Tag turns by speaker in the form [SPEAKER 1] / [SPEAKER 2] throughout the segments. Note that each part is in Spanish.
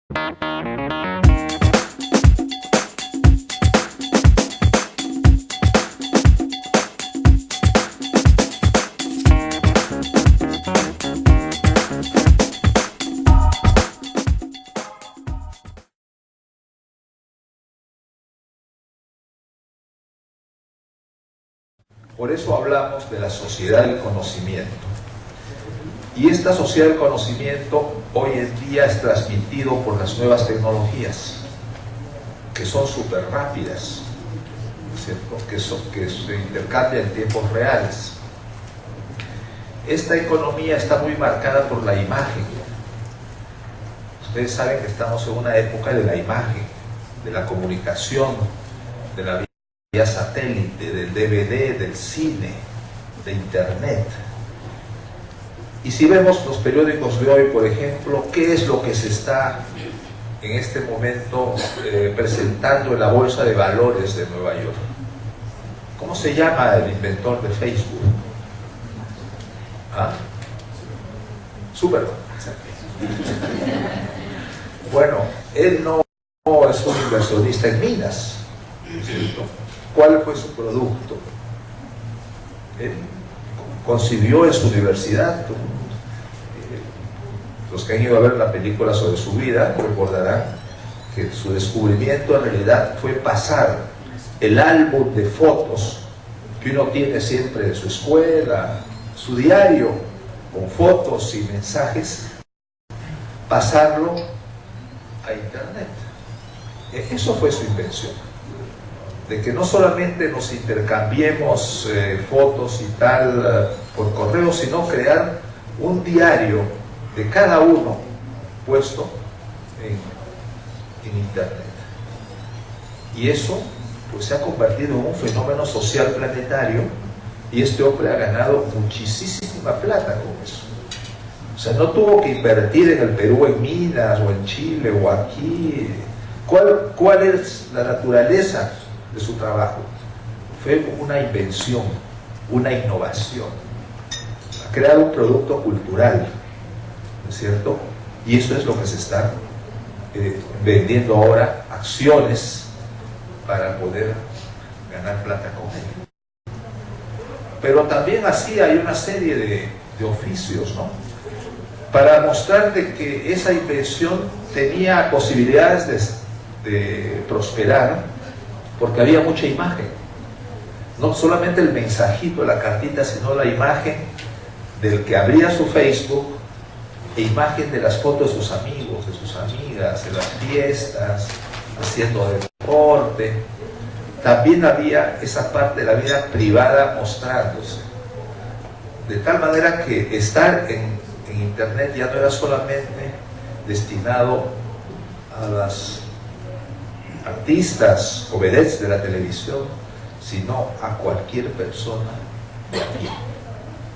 [SPEAKER 1] Por eso hablamos de la sociedad del conocimiento. Y esta sociedad del conocimiento hoy en día es transmitido por las nuevas tecnologías, que son súper rápidas, ¿cierto? Que se intercambian en tiempos reales. Esta economía está muy marcada por la imagen. Ustedes saben que estamos en una época de la imagen, de la comunicación, de la vía satélite, del DVD, del cine, de internet. Y si vemos los periódicos de hoy, por ejemplo, ¿qué es lo que se está en este momento presentando en la Bolsa de Valores de Nueva York? ¿Cómo se llama el inventor de Facebook? ¿Ah? Superman. Bueno, él no es un inversionista en minas, ¿cierto? ¿Cuál fue su producto? Él concibió en su universidad. Los que han ido a ver la película sobre su vida recordarán que su descubrimiento en realidad fue pasar el álbum de fotos que uno tiene siempre de su escuela, su diario con fotos y mensajes, pasarlo a internet. Eso fue su invención, de que no solamente nos intercambiemos fotos y tal por correo, sino crear un diario de cada uno puesto en internet. Y eso pues se ha convertido en un fenómeno social planetario, y este hombre ha ganado muchísima plata con eso. O sea, no tuvo que invertir en el Perú en minas, o en Chile, o aquí. ¿Cuál es la naturaleza de su trabajo? Fue una invención, una innovación. Ha creado un producto cultural, ¿no es cierto? Y eso es lo que se está vendiendo ahora, acciones para poder ganar plata con él. Pero también así hay una serie de oficios, ¿no? Para mostrarte que esa invención tenía posibilidades de prosperar, porque había mucha imagen. No solamente el mensajito, la cartita, sino la imagen del que abría su Facebook, e imagen de las fotos de sus amigos, de sus amigas, en las fiestas, haciendo deporte. También había esa parte de la vida privada mostrándose. De tal manera que estar en internet ya no era solamente destinado a las artistas o vedettes de la televisión, sino a cualquier persona de aquí.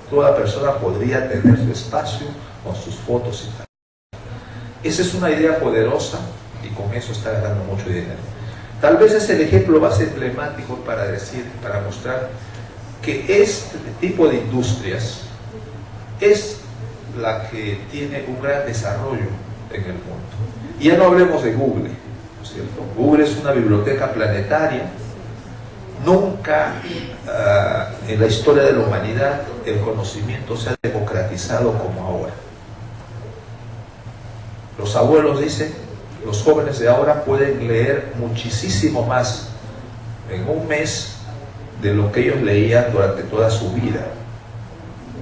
[SPEAKER 1] Toda persona podría tener su espacio con sus fotos y tal. Esa es una idea poderosa, y con eso está ganando mucho dinero. Tal vez es el ejemplo más emblemático para mostrar que este tipo de industrias es la que tiene un gran desarrollo en el mundo. Y ya no hablemos de Google, ¿no es cierto? Google es una biblioteca planetaria. Nunca en la historia de la humanidad el conocimiento se ha democratizado como ahora. Los abuelos dicen, los jóvenes de ahora pueden leer muchísimo más en un mes de lo que ellos leían durante toda su vida.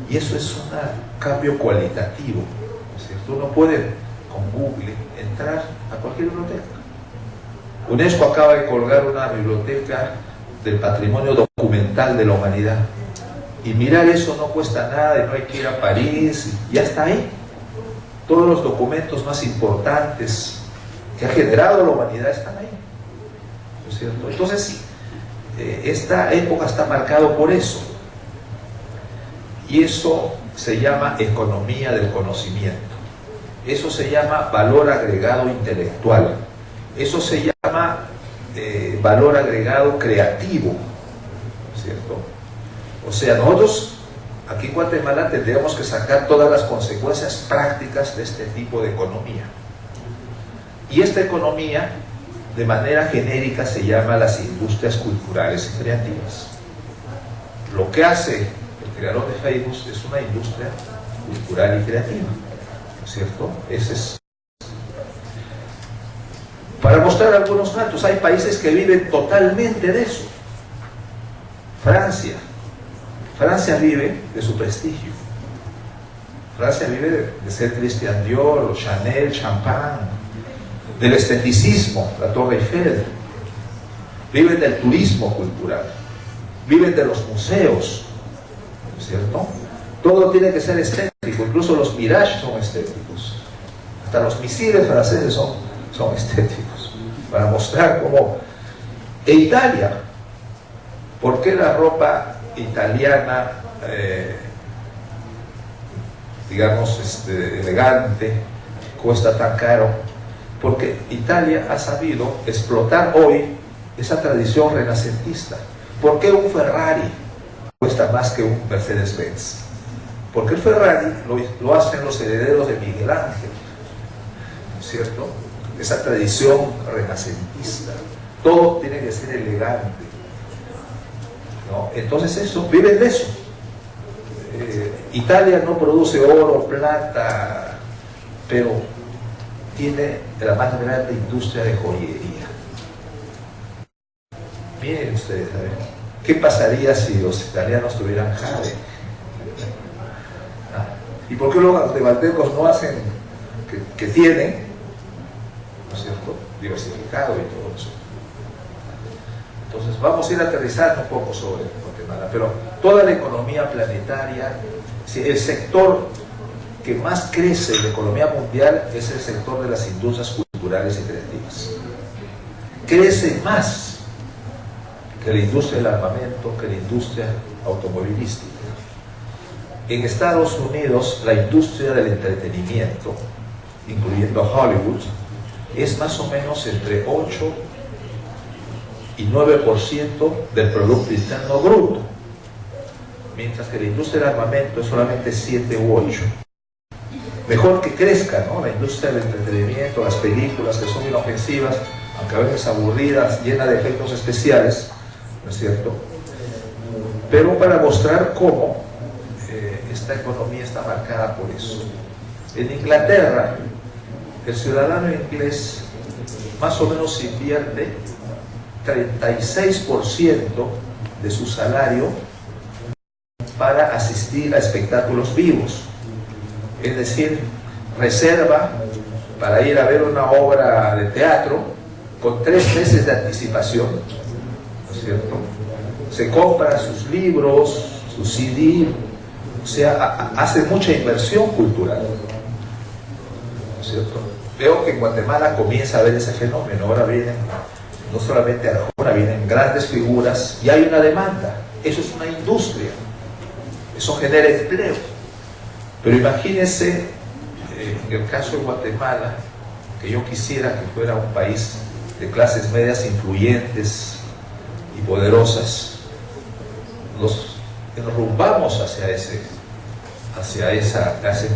[SPEAKER 1] Y eso es un cambio cualitativo, ¿no es cierto? Uno puede con Google entrar a cualquier biblioteca. UNESCO acaba de colgar una biblioteca del patrimonio documental de la humanidad, y mirar eso no cuesta nada, y no hay que ir a París, y ya está ahí. Todos los documentos más importantes que ha generado la humanidad están ahí, ¿no es cierto? Entonces sí, esta época está marcada por eso, y eso se llama economía del conocimiento, eso se llama valor agregado intelectual, eso se llama valor agregado creativo, ¿cierto? O sea, nosotros aquí en Guatemala tendríamos que sacar todas las consecuencias prácticas de este tipo de economía. Y esta economía, de manera genérica, se llama las industrias culturales y creativas. Lo que hace el creador de Facebook es una industria cultural y creativa, ¿no es cierto? Ese es. Para mostrar algunos datos, hay países que viven totalmente de eso. Francia vive de su prestigio. Francia vive de ser Christian Dior, Chanel, Champagne, del esteticismo, la Torre Eiffel. Viven del turismo cultural, viven de los museos, ¿no es cierto? Todo tiene que ser estético, incluso los Mirage son estéticos. Hasta los misiles franceses son estéticos, para mostrar cómo. E Italia, ¿por qué la ropa italiana, digamos, elegante, cuesta tan caro? Porque Italia ha sabido explotar hoy esa tradición renacentista. ¿Por qué un Ferrari cuesta más que un Mercedes-Benz? Porque el Ferrari lo hacen los herederos de Miguel Ángel, ¿no es cierto? Esa tradición renacentista. Todo tiene que ser elegante, ¿no? Entonces viven de eso. Italia no produce oro, plata, pero tiene la más grande industria de joyería. Miren ustedes, a ver, ¿qué pasaría si los italianos tuvieran jade? ¿Y por qué los guatemaltecos no hacen que tienen, ¿no es cierto?, diversificado y todo eso? Entonces vamos a ir aterrizando un poco sobre Guatemala, pero toda la economía planetaria, el sector que más crece en la economía mundial es el sector de las industrias culturales y creativas. Crece más que la industria del armamento, que la industria automovilística. En Estados Unidos, la industria del entretenimiento, incluyendo Hollywood, es más o menos entre 8 y 9% del Producto Interno Bruto, mientras que la industria del armamento es solamente 7 u 8. Mejor que crezca, ¿no?, la industria del entretenimiento, las películas que son inofensivas, aunque a veces aburridas, llenas de efectos especiales, ¿no es cierto? Pero para mostrar cómo esta economía está marcada por eso. En Inglaterra, el ciudadano inglés más o menos invierte 36% de su salario para asistir a espectáculos vivos. Es decir, reserva para ir a ver una obra de teatro con 3 meses de anticipación, ¿no es cierto? Se compra sus libros, su CD, o sea, hace mucha inversión cultural, ¿no es cierto? Veo que en Guatemala comienza a ver ese fenómeno. Ahora vienen, no solamente Arjona, vienen grandes figuras y hay una demanda. Eso es una industria, eso genera empleo. Pero imagínense, en el caso de Guatemala, que yo quisiera que fuera un país de clases medias influyentes y poderosas, nos enrumbamos hacia ese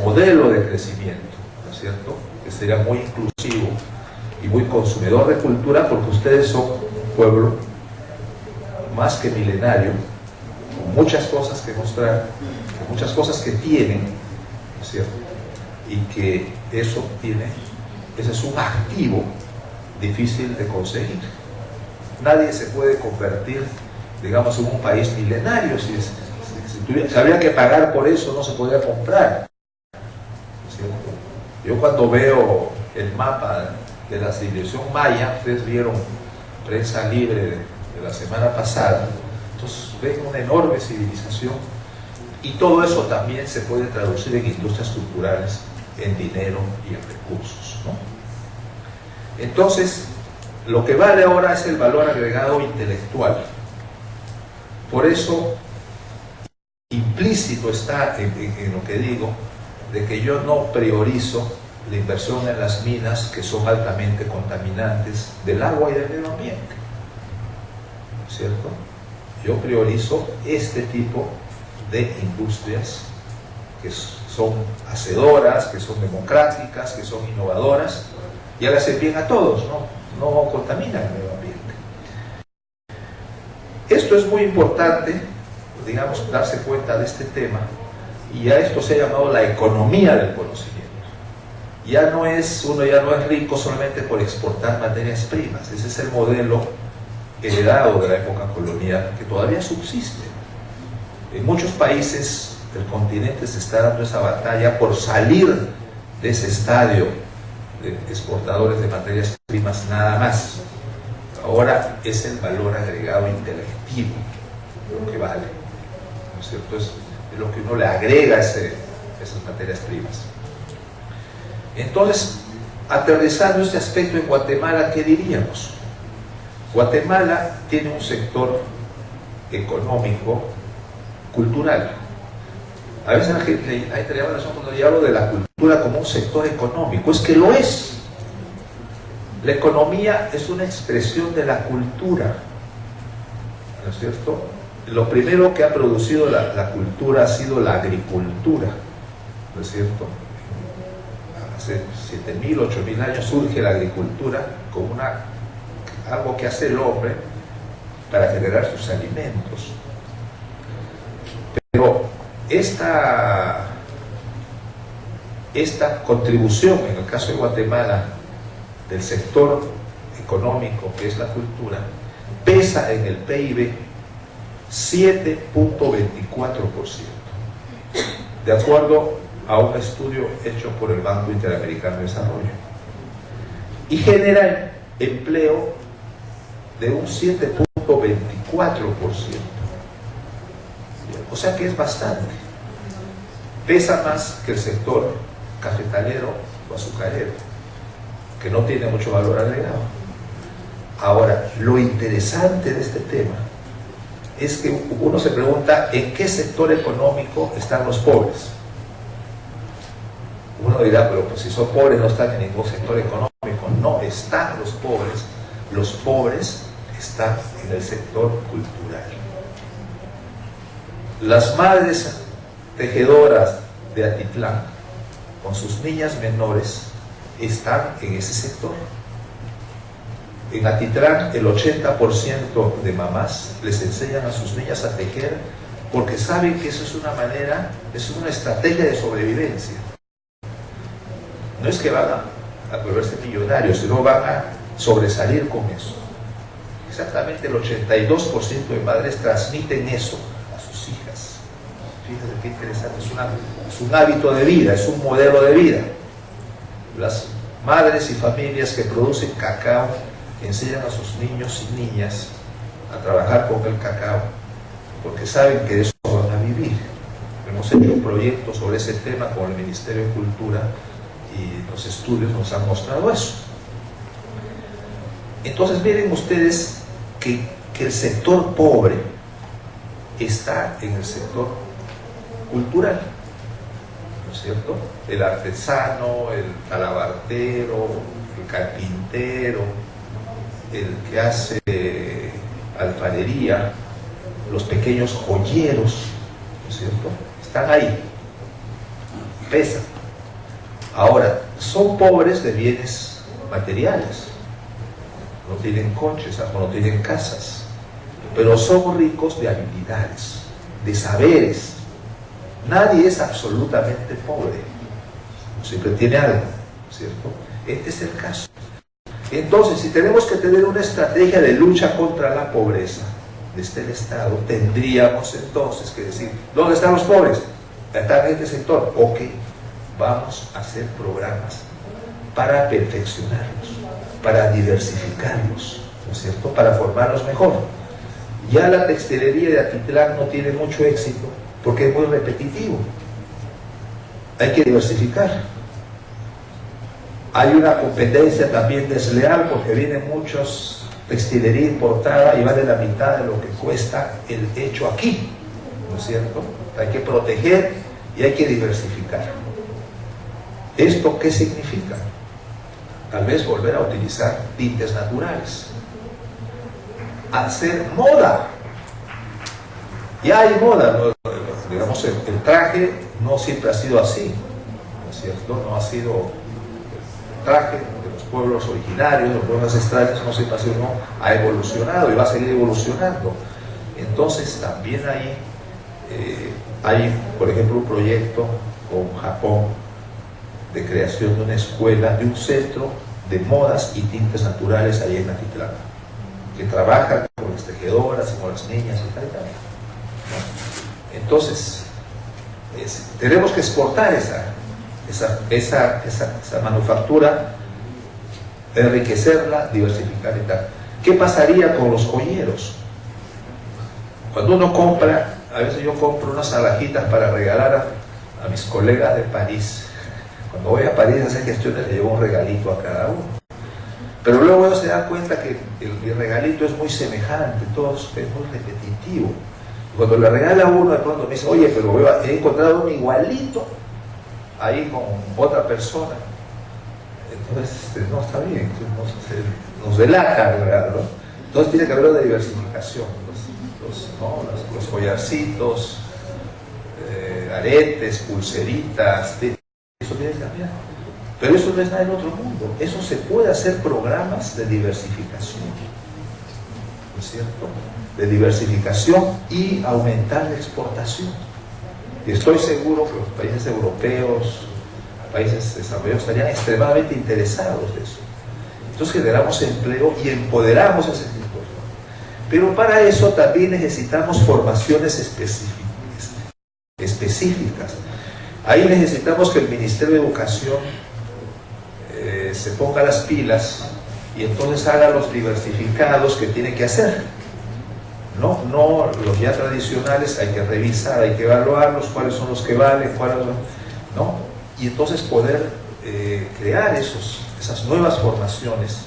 [SPEAKER 1] modelo de crecimiento, ¿no es cierto?, que sería muy inclusivo y muy consumidor de cultura, porque ustedes son un pueblo más que milenario, con muchas cosas que mostrar, con muchas cosas que tienen, ¿no es cierto?, y que ese es un activo difícil de conseguir. Nadie se puede convertir, digamos, en un país milenario. Si había que pagar por eso, no se podía comprar, ¿no es cierto? Yo cuando veo el mapa de la civilización maya, ustedes vieron Prensa Libre de la semana pasada, entonces ven una enorme civilización, y todo eso también se puede traducir en industrias culturales, en dinero y en recursos, ¿no? Entonces, lo que vale ahora es el valor agregado intelectual. Por eso, implícito está en lo que digo, de que yo no priorizo la inversión en las minas, que son altamente contaminantes del agua y del medio ambiente, ¿no es cierto? Yo priorizo este tipo de industrias que son hacedoras, que son democráticas, que son innovadoras, y le hace bien a todos, no contaminan el medio ambiente. Esto es muy importante, digamos, darse cuenta de este tema, y a esto se ha llamado la economía del conocimiento. Uno ya no es rico solamente por exportar materias primas. Ese es el modelo heredado de la época colonial que todavía subsiste. En muchos países del continente se está dando esa batalla por salir de ese estadio de exportadores de materias primas nada más. Ahora es el valor agregado intelectivo lo que vale, ¿no es cierto? Es lo que uno le agrega a esas materias primas. Entonces, aterrizando este aspecto en Guatemala, ¿qué diríamos? Guatemala tiene un sector económico, cultural. A veces la gente le llama la razón cuando yo hablo de la cultura como un sector económico. Es que lo es. La economía es una expresión de la cultura, ¿no es cierto? Lo primero que ha producido la cultura ha sido la agricultura, ¿no es cierto? Hace 7.000, 8.000 años surge la agricultura como algo que hace el hombre para generar sus alimentos. Pero esta contribución, en el caso de Guatemala, del sector económico que es la cultura, pesa en el PIB 7.24%, de acuerdo a un estudio hecho por el Banco Interamericano de Desarrollo, y genera empleo de un 7.24%, o sea que es bastante. Pesa más que el sector cafetalero o azucarero, que no tiene mucho valor agregado. Ahora, lo interesante de este tema es que uno se pregunta en qué sector económico están los pobres. Uno dirá, pero pues si son pobres no están en ningún sector económico. No están los pobres. Los pobres están en el sector cultural. Las madres tejedoras de Atitlán, con sus niñas menores, están en ese sector. En Atitlán el 80% de mamás les enseñan a sus niñas a tejer porque saben que eso es una manera, es una estrategia de sobrevivencia. No es que van a volverse millonarios, sino van a sobresalir con eso. Exactamente el 82% de madres transmiten eso a sus hijas. Fíjense qué interesante, es un hábito de vida, es un modelo de vida. Las madres y familias que producen cacao enseñan a sus niños y niñas a trabajar con el cacao porque saben que de eso van a vivir. Hemos hecho un proyecto sobre ese tema con el Ministerio de Cultura y los estudios nos han mostrado eso. Entonces miren ustedes que el sector pobre está en el sector cultural, ¿no es cierto? El artesano, el talabartero, el carpintero, el que hace alfarería, los pequeños joyeros, ¿no es cierto? Están ahí, pesan. Ahora, son pobres de bienes materiales, no tienen coches, no tienen casas, pero son ricos de habilidades, de saberes. Nadie es absolutamente pobre, siempre tiene algo, ¿no es cierto? Este es el caso. Entonces, si tenemos que tener una estrategia de lucha contra la pobreza desde el Estado, tendríamos entonces que decir, ¿dónde están los pobres? Están en este sector. Ok, vamos a hacer programas para perfeccionarlos, para diversificarlos, ¿no es cierto? Para formarlos mejor. Ya la textilería de Atitlán no tiene mucho éxito porque es muy repetitivo. Hay que diversificar. Hay una competencia también desleal porque vienen muchos textilería importada y vale la mitad de lo que cuesta el hecho aquí, ¿no es cierto? Hay que proteger y hay que diversificar. ¿Esto qué significa? Tal vez volver a utilizar tintes naturales, hacer moda. Ya hay moda, ¿no? Digamos, el traje no siempre ha sido así, ¿no es cierto? No ha sido el traje de los pueblos originarios, los pueblos ancestrales, no sé si uno ha evolucionado y va a seguir evolucionando. Entonces también hay, por ejemplo, un proyecto con Japón de creación de una escuela, de un centro de modas y tintes naturales ahí en Atitlán, que trabaja con las tejedoras y con las niñas y tal y tal. Entonces, tenemos que exportar esa manufactura, enriquecerla, diversificar y tal. ¿Qué pasaría con los joyeros? Cuando uno compra, a veces yo compro unas alhajitas para regalar a mis colegas de París. Cuando voy a París a hacer gestiones le llevo un regalito a cada uno. Pero luego ellos se dan cuenta que el regalito es muy semejante, todo es muy repetitivo. Cuando le regala a uno, de pronto me dice, oye, pero he encontrado un igualito ahí con otra persona. Entonces, no, está bien, nos delata, ¿verdad? ¿No? Entonces tiene que haber una diversificación. Los collarcitos, aretes, pulseritas, eso tiene que cambiar. Pero eso no es nada en otro mundo. Eso se puede hacer programas de diversificación, ¿no es cierto? De diversificación y aumentar la exportación. Y estoy seguro que los países europeos, países desarrollados estarían extremadamente interesados de eso. Entonces generamos empleo y empoderamos a ese sector. Pero para eso también necesitamos formaciones específicas. Ahí necesitamos que el Ministerio de Educación se ponga las pilas y entonces haga los diversificados que tiene que hacer. No los ya tradicionales, hay que revisar, hay que evaluarlos, cuáles son los que valen, cuáles no. Y entonces poder crear esas nuevas formaciones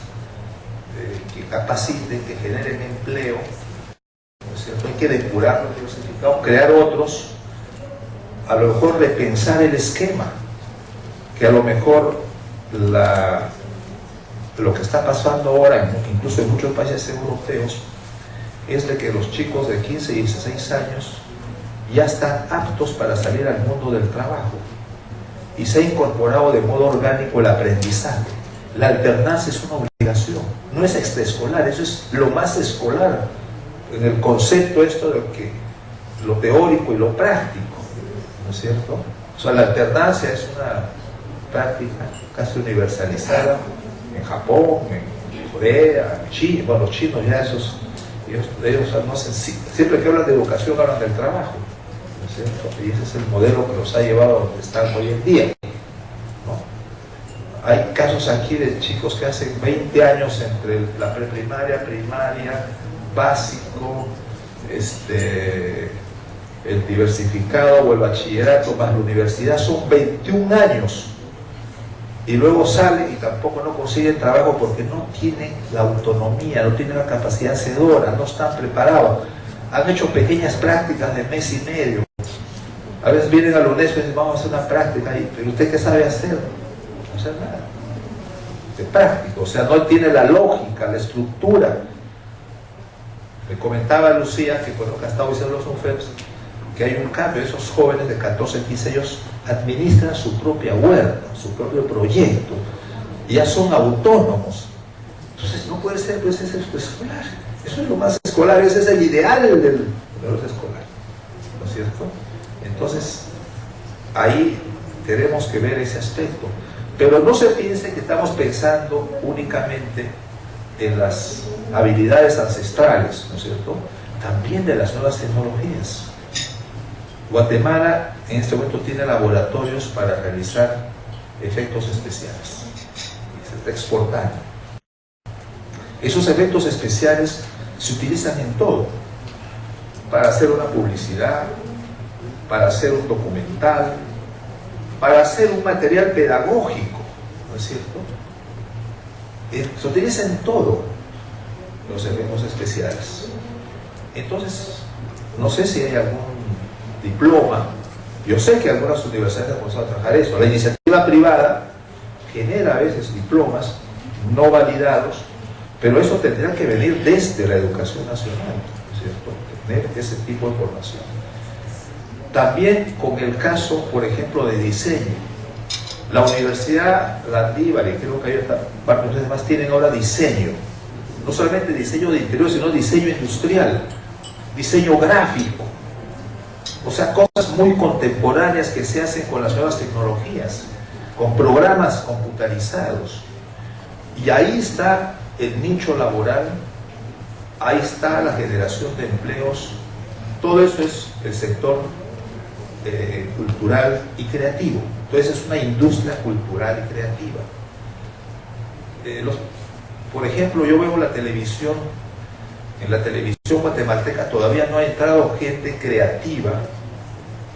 [SPEAKER 1] que capaciten, que generen empleo, ¿no es cierto? Hay que depurar los diversificados, crear otros, a lo mejor repensar el esquema, que a lo mejor lo que está pasando ahora, incluso en muchos países europeos, es de que los chicos de 15 y 16 años ya están aptos para salir al mundo del trabajo y se ha incorporado de modo orgánico el aprendizaje. La alternancia es una obligación, no es extraescolar, eso es lo más escolar en el concepto esto de que lo teórico y lo práctico, ¿no es cierto? O sea, la alternancia es una práctica casi universalizada en Japón, en Corea, en China. Bueno, los chinos ya ellos no hacen, siempre que hablan de educación hablan del trabajo, ¿no es cierto? Y ese es el modelo que los ha llevado a donde están hoy en día, ¿no? Hay casos aquí de chicos que hacen 20 años entre la preprimaria, primaria, básico, el diversificado o el bachillerato más la universidad, son 21 años. Y luego salen y tampoco no consiguen trabajo porque no tienen la autonomía, no tienen la capacidad hacedora, no están preparados. Han hecho pequeñas prácticas de mes y medio. A veces vienen a la UNESCO y dicen, vamos a hacer una práctica ahí, pero ¿usted qué sabe hacer? No hacer nada. De práctico, o sea, no tiene la lógica, la estructura. Me comentaba Lucía que cuando ha estado diciendo los UFEPS, que hay un cambio, esos jóvenes de 14, 15 años administran su propia huerta, su propio proyecto, y ya son autónomos. Entonces no puede ser, pues eso es escolar, eso es lo más escolar, ese es el ideal del escolar, ¿no es cierto? Entonces ahí tenemos que ver ese aspecto, pero no se piense que estamos pensando únicamente en las habilidades ancestrales, ¿no es cierto? También de las nuevas tecnologías. Guatemala en este momento tiene laboratorios para realizar efectos especiales y se está exportando. Esos efectos especiales se utilizan en todo, para hacer una publicidad, para hacer un documental, para hacer un material pedagógico, ¿no es cierto? Se utiliza en todo los efectos especiales. Entonces, no sé si hay algún diploma. Yo sé que algunas universidades han comenzado a trabajar eso. La iniciativa privada genera a veces diplomas no validados, pero eso tendría que venir desde la educación nacional, ¿no es cierto? Tener ese tipo de formación. También con el caso, por ejemplo, de diseño. La Universidad Landívar, y creo que hay varios más, tienen ahora diseño. No solamente diseño de interior, sino diseño industrial, diseño gráfico. O sea, cosas muy contemporáneas que se hacen con las nuevas tecnologías, con programas computarizados. Y ahí está el nicho laboral, ahí está la generación de empleos. Todo eso es el sector cultural y creativo. Entonces es una industria cultural y creativa. Por ejemplo, yo veo la televisión, en la televisión guatemalteca todavía no ha entrado gente creativa.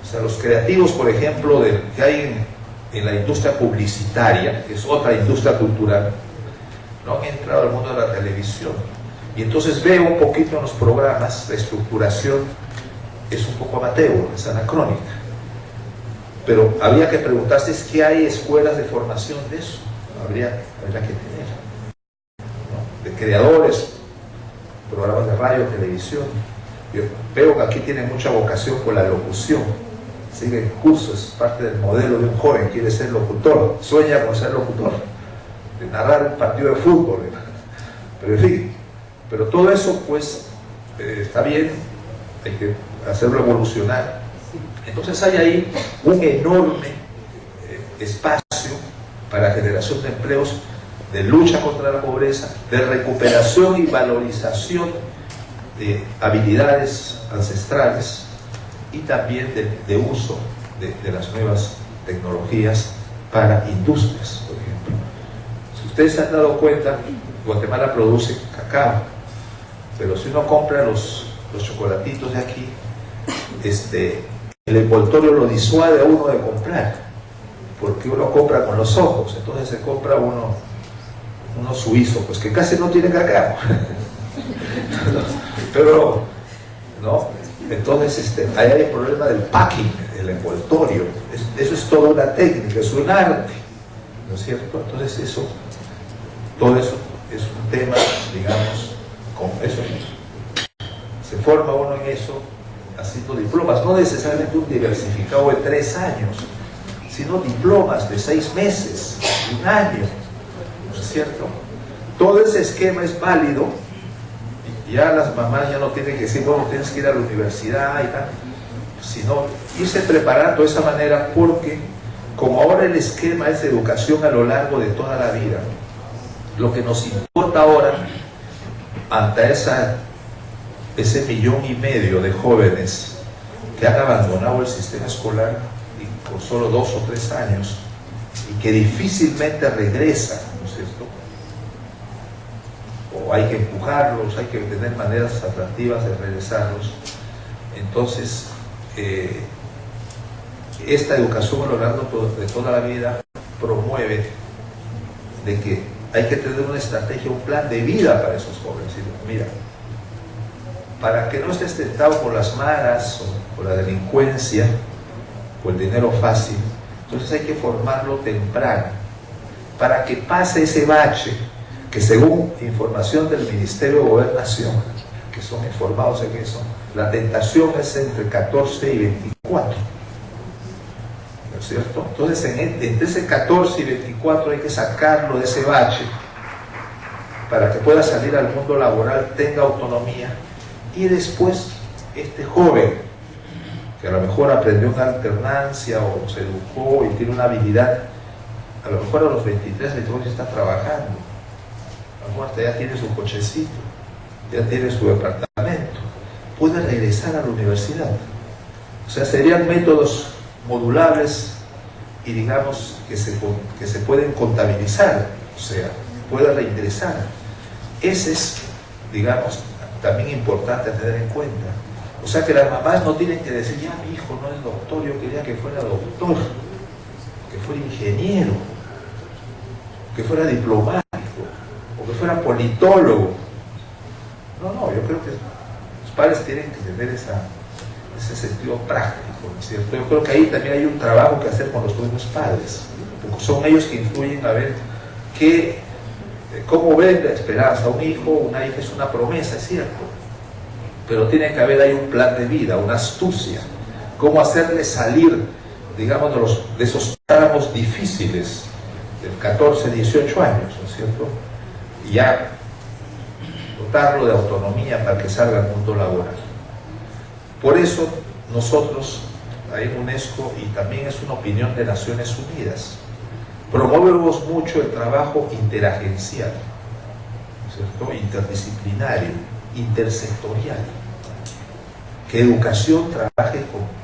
[SPEAKER 1] O sea, los creativos, por ejemplo, que hay en la industria publicitaria, que es otra industria cultural, no han entrado al mundo de la televisión. Y entonces veo un poquito en los programas, la estructuración es un poco amateur, es anacrónica. Pero habría que preguntarse si ¿qué hay escuelas de formación de eso? Habría que tener, ¿no? De creadores, programas de radio, televisión. Yo veo que aquí tiene mucha vocación por la locución. Sigue cursos, es parte del modelo de un joven, quiere ser locutor, sueña con ser locutor, de narrar un partido de fútbol. Pero en fin, pero todo eso pues está bien, hay que hacerlo evolucionar. Entonces hay ahí un enorme espacio para generación de empleos, de lucha contra la pobreza, de recuperación y valorización de habilidades ancestrales y también de uso de las nuevas tecnologías para industrias, por ejemplo. Si ustedes se han dado cuenta, Guatemala produce cacao, pero si uno compra los chocolatitos de aquí, el envoltorio lo disuade a uno de comprar, porque uno compra con los ojos. Entonces se compra uno suizo, pues que casi no tiene cacao. Pero, ¿no? Entonces ahí hay el problema del packing, el envoltorio. Eso es toda una técnica, es un arte, ¿no es cierto? Entonces todo eso es un tema, digamos, con eso. Se forma uno en eso, haciendo diplomas, no necesariamente un diversificado de 3 años, sino diplomas de 6 meses, de 1 año, ¿no es cierto? Todo ese esquema es válido, y ya las mamás ya no tienen que decir, bueno, tienes que ir a la universidad y tal, sino irse preparando de esa manera, porque como ahora el esquema es educación a lo largo de toda la vida, lo que nos importa ahora, ante ese 1,5 millones de jóvenes que han abandonado el sistema escolar y por solo 2 o 3 años y que difícilmente regresan, ¿no es cierto? O hay que empujarlos, hay que tener maneras atractivas de regresarlos. Entonces, esta educación a lo largo de toda la vida promueve de que hay que tener una estrategia, un plan de vida para esos jóvenes. Mira, para que no estés tentado por las maras o por la delincuencia o el dinero fácil, entonces hay que formarlo temprano para que pase ese bache que, según información del Ministerio de Gobernación, que son informados en eso, la tentación es entre 14 y 24, ¿no es cierto? Entonces entre ese 14 y 24 hay que sacarlo de ese bache para que pueda salir al mundo laboral, tenga autonomía. Y después, este joven, que a lo mejor aprendió una alternancia o se educó y tiene una habilidad, a lo mejor a los 23, 24 ya está trabajando, a lo mejor hasta ya tiene su cochecito, ya tiene su departamento, puede regresar a la universidad. O sea, serían métodos modulables y digamos que se pueden contabilizar, o sea, puede reingresar. Ese es, digamos, también importante tener en cuenta. O sea, que las mamás no tienen que decir, ya mi hijo no es doctor, yo quería que fuera doctor, que fuera ingeniero, que fuera diplomático, o que fuera politólogo. No, yo creo que los padres tienen que tener ese sentido práctico, ¿no es cierto? Yo creo que ahí también hay un trabajo que hacer con los propios padres, porque son ellos que influyen a ver cómo ven la esperanza. Un hijo, una hija es una promesa, es cierto, pero tiene que haber ahí un plan de vida, una astucia, cómo hacerle salir, digamos, de esos éramos difíciles, de 14, 18 años, ¿no es cierto? Y ya dotarlo de autonomía para que salga al mundo laboral. Por eso nosotros, ahí en UNESCO, y también es una opinión de Naciones Unidas, promovemos mucho el trabajo interagencial, ¿no es cierto? Interdisciplinario, intersectorial, que educación trabaje con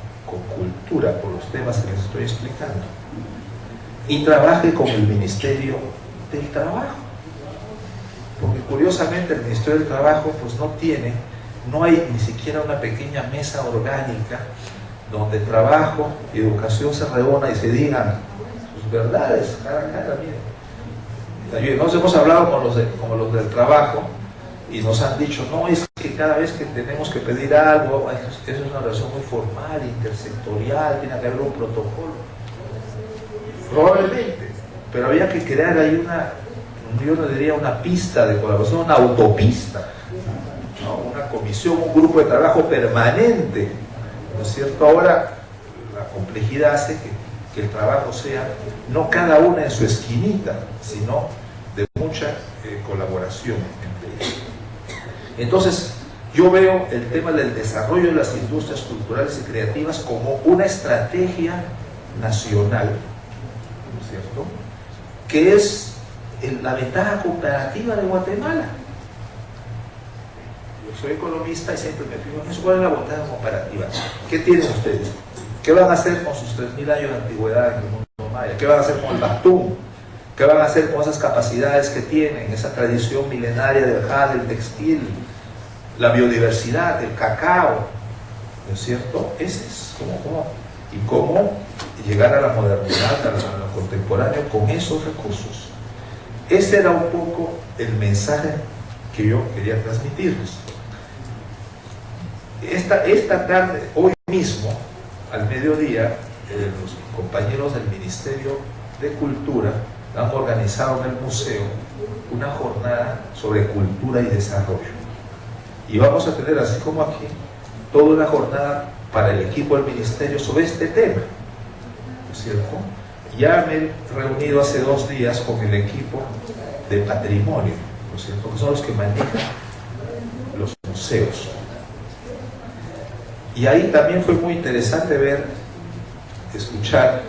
[SPEAKER 1] cultura, por los temas que les estoy explicando, y trabaje con el Ministerio del Trabajo, porque curiosamente el Ministerio del Trabajo pues no hay ni siquiera una pequeña mesa orgánica donde trabajo y educación se reúnan y se digan sus verdades cara a cara. Miren, nos hemos hablado con los del trabajo y nos han dicho, no, es que cada vez que tenemos que pedir algo, eso es una relación muy formal, intersectorial, tiene que haber un protocolo. Probablemente, pero había que crear ahí yo no diría una pista de colaboración, una autopista, ¿no? Una comisión, un grupo de trabajo permanente, ¿no es cierto? Ahora la complejidad hace que el trabajo sea no cada una en su esquinita, sino de mucha colaboración entre ellos. Entonces, yo veo el tema del desarrollo de las industrias culturales y creativas como una estrategia nacional, ¿no es cierto?, que es la ventaja comparativa de Guatemala. Yo soy economista y siempre me fijo en eso. ¿Cuál es la ventaja comparativa? ¿Qué tienen ustedes? ¿Qué van a hacer con sus 3.000 años de antigüedad en el mundo maya? ¿Qué van a hacer con el Bactún? ¿Qué van a hacer con esas capacidades que tienen, esa tradición milenaria del jade, el textil, la biodiversidad, el cacao? ¿No es cierto? Ese es cómo llegar a la modernidad, a lo contemporáneo con esos recursos. Ese era un poco el mensaje que yo quería transmitirles. Esta tarde, hoy mismo, al mediodía, los compañeros del Ministerio de Cultura han organizado en el museo una jornada sobre cultura y desarrollo. Y vamos a tener, así como aquí, toda una jornada para el equipo del Ministerio sobre este tema, ¿no es cierto? Ya me he reunido hace 2 días con el equipo de patrimonio, ¿no es cierto?, que son los que manejan los museos. Y ahí también fue muy interesante escuchar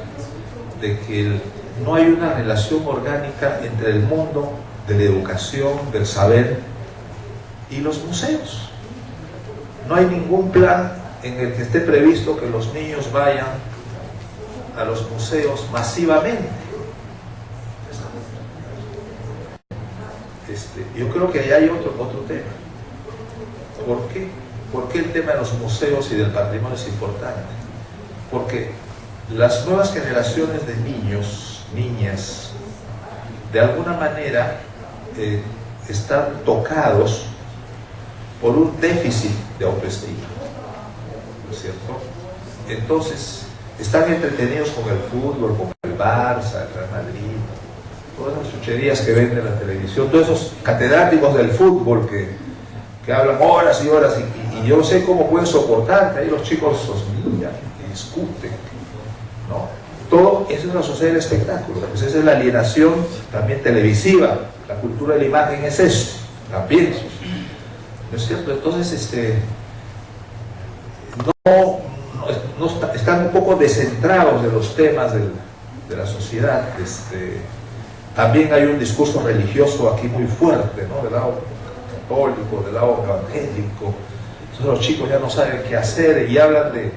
[SPEAKER 1] de que no hay una relación orgánica entre el mundo de la educación, del saber y los museos. No hay ningún plan en el que esté previsto que los niños vayan a los museos masivamente. Yo creo que ahí hay otro tema. ¿Por qué? ¿Por qué el tema de los museos y del patrimonio es importante? Porque las nuevas generaciones de niños, niñas, de alguna manera están tocados por un déficit de autoestima, ¿no es cierto? Entonces, están entretenidos con el fútbol, con el Barça, el Real Madrid, todas las chucherías que ven en la televisión, todos esos catedráticos del fútbol que hablan horas y horas, y yo sé cómo pueden soportar que ahí los chicos sosmillan y discuten, ¿no? Todo eso es la sociedad del espectáculo, pues esa es la alienación también televisiva, la cultura de la imagen es eso, también, ¿no es cierto? Entonces, están un poco descentrados de los temas de la sociedad. También hay un discurso religioso aquí muy fuerte, ¿no?, del lado católico, del lado evangélico. Entonces los chicos ya no saben qué hacer y hablan de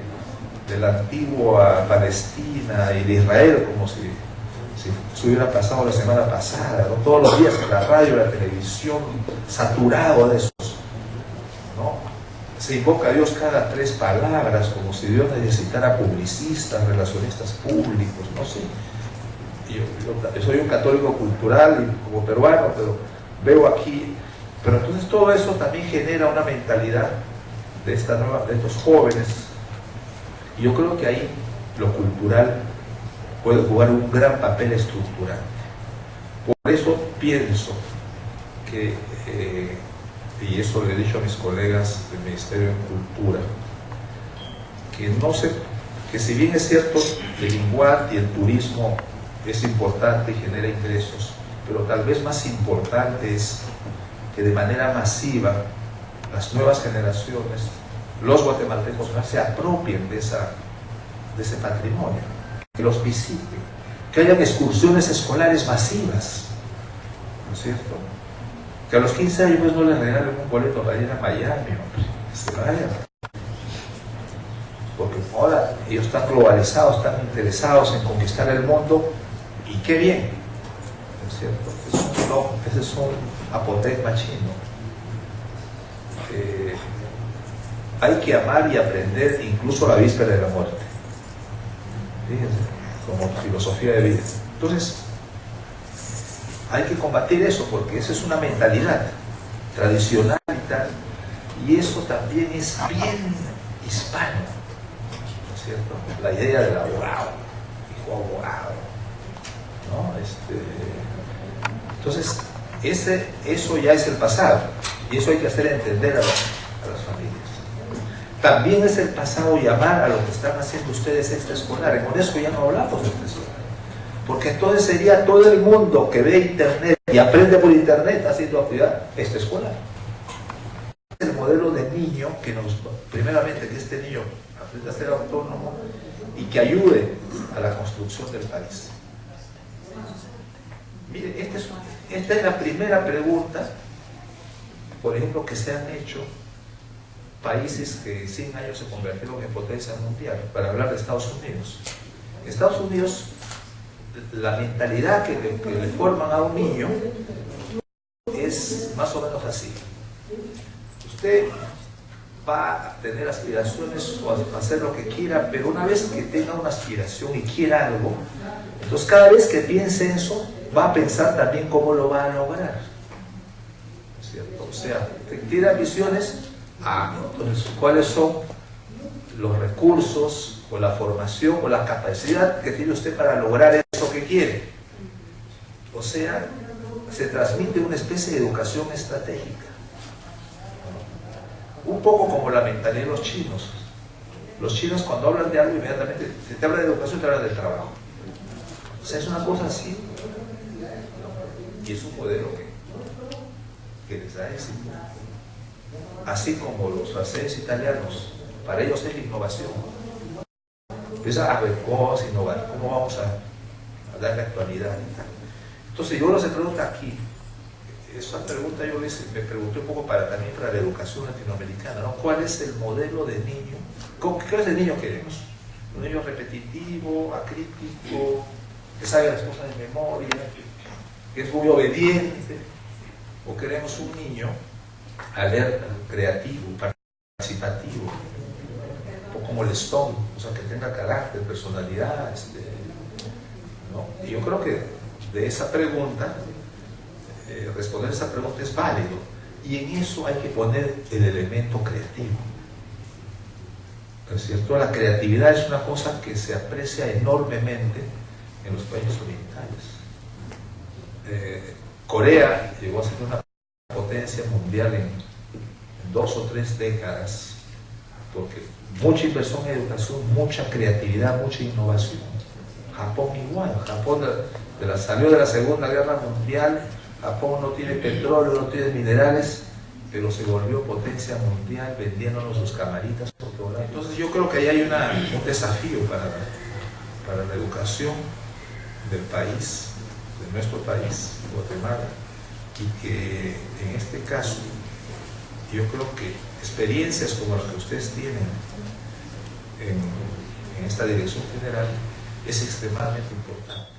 [SPEAKER 1] la antigua Palestina y de Israel como si se hubiera pasado la semana pasada, ¿no? Todos los días en la radio, en la televisión, saturado de esos, ¿no? Se invoca a Dios cada 3 palabras, como si Dios necesitara publicistas, relacionistas públicos, no sé. Yo soy un católico cultural y como peruano, pero veo aquí, pero entonces todo eso también genera una mentalidad de estos jóvenes, y yo creo que ahí lo cultural puede jugar un gran papel estructural. Por eso pienso que y eso le he dicho a mis colegas del Ministerio de Cultura, que no se que si bien es cierto, el INGUAT y el turismo es importante y genera ingresos, pero tal vez más importante es que de manera masiva las nuevas generaciones, los guatemaltecos, se apropien de ese patrimonio, que los visiten, que hayan excursiones escolares masivas, ¿no es cierto? Que a los 15 años pues, no les regalen un boleto para ir a Miami, que se vayan. Porque ahora ellos están globalizados, están interesados en conquistar el mundo, y qué bien, ¿no es cierto? Ese es un apotec machino. Hay que amar y aprender incluso a la víspera de la muerte. Fíjense, como filosofía de vida. Entonces, hay que combatir eso, porque esa es una mentalidad tradicional y tal, y eso también es bien hispano, ¿no es cierto? La idea del abogado, hijo abogado, ¿no? Entonces, eso ya es el pasado, y eso hay que hacer entender a las familias. También es el pasado llamar a lo que están haciendo ustedes extraescolar. En UNESCO ya no hablamos de extraescolar, porque entonces sería todo el mundo que ve internet y aprende por internet haciendo actividad extraescolar. Es el modelo de niño que primeramente que este niño aprenda a ser autónomo y que ayude a la construcción del país. Miren, esta es la primera pregunta, por ejemplo, que se han hecho países que en 100 años se convirtieron en potencia mundial, para hablar de Estados Unidos. En Estados Unidos, la mentalidad que le forman a un niño es más o menos así. Usted va a tener aspiraciones o a hacer lo que quiera, pero una vez que tenga una aspiración y quiera algo, entonces cada vez que piense eso, va a pensar también cómo lo va a lograr. ¿Cierto? O sea, tiene ambiciones, entonces, ¿cuáles son los recursos o la formación o la capacidad que tiene usted para lograr eso que quiere? O sea, se transmite una especie de educación estratégica. Un poco como la mentalidad de los chinos. Los chinos cuando hablan de algo inmediatamente, si te habla de educación, te hablan del trabajo. O sea, es una cosa así. Y es un modelo que les da éxito. Así como los franceses e italianos, para ellos es la innovación. Empiezan a ver cómo vamos a innovar, cómo vamos a darle actualidad. Entonces yo les pregunto aquí, esa pregunta yo me pregunté un poco también para la educación latinoamericana, ¿no? ¿Cuál es el modelo de niño? ¿Qué clase de niño queremos? ¿Un niño repetitivo, acrítico, que sabe las cosas de memoria, que es muy obediente? ¿O queremos un niño alerta, creativo, participativo, un poco molestón, o sea, que tenga carácter, personalidad, ¿no? Y yo creo que de esa pregunta, responder esa pregunta es válido, y en eso hay que poner el elemento creativo. ¿No es cierto? La creatividad es una cosa que se aprecia enormemente en los países orientales. Corea llegó a ser una potencia mundial en 2 o 3 décadas, porque mucha inversión en educación, mucha creatividad, mucha innovación. Japón igual. Japón salió de la Segunda Guerra Mundial. Japón no tiene petróleo, no tiene minerales, pero se volvió potencia mundial vendiéndonos sus camaritas por todo lado. Entonces yo creo que ahí hay un desafío para la educación del país, de nuestro país, Guatemala, y que en este caso yo creo que experiencias como las que ustedes tienen en esta dirección general es extremadamente importante.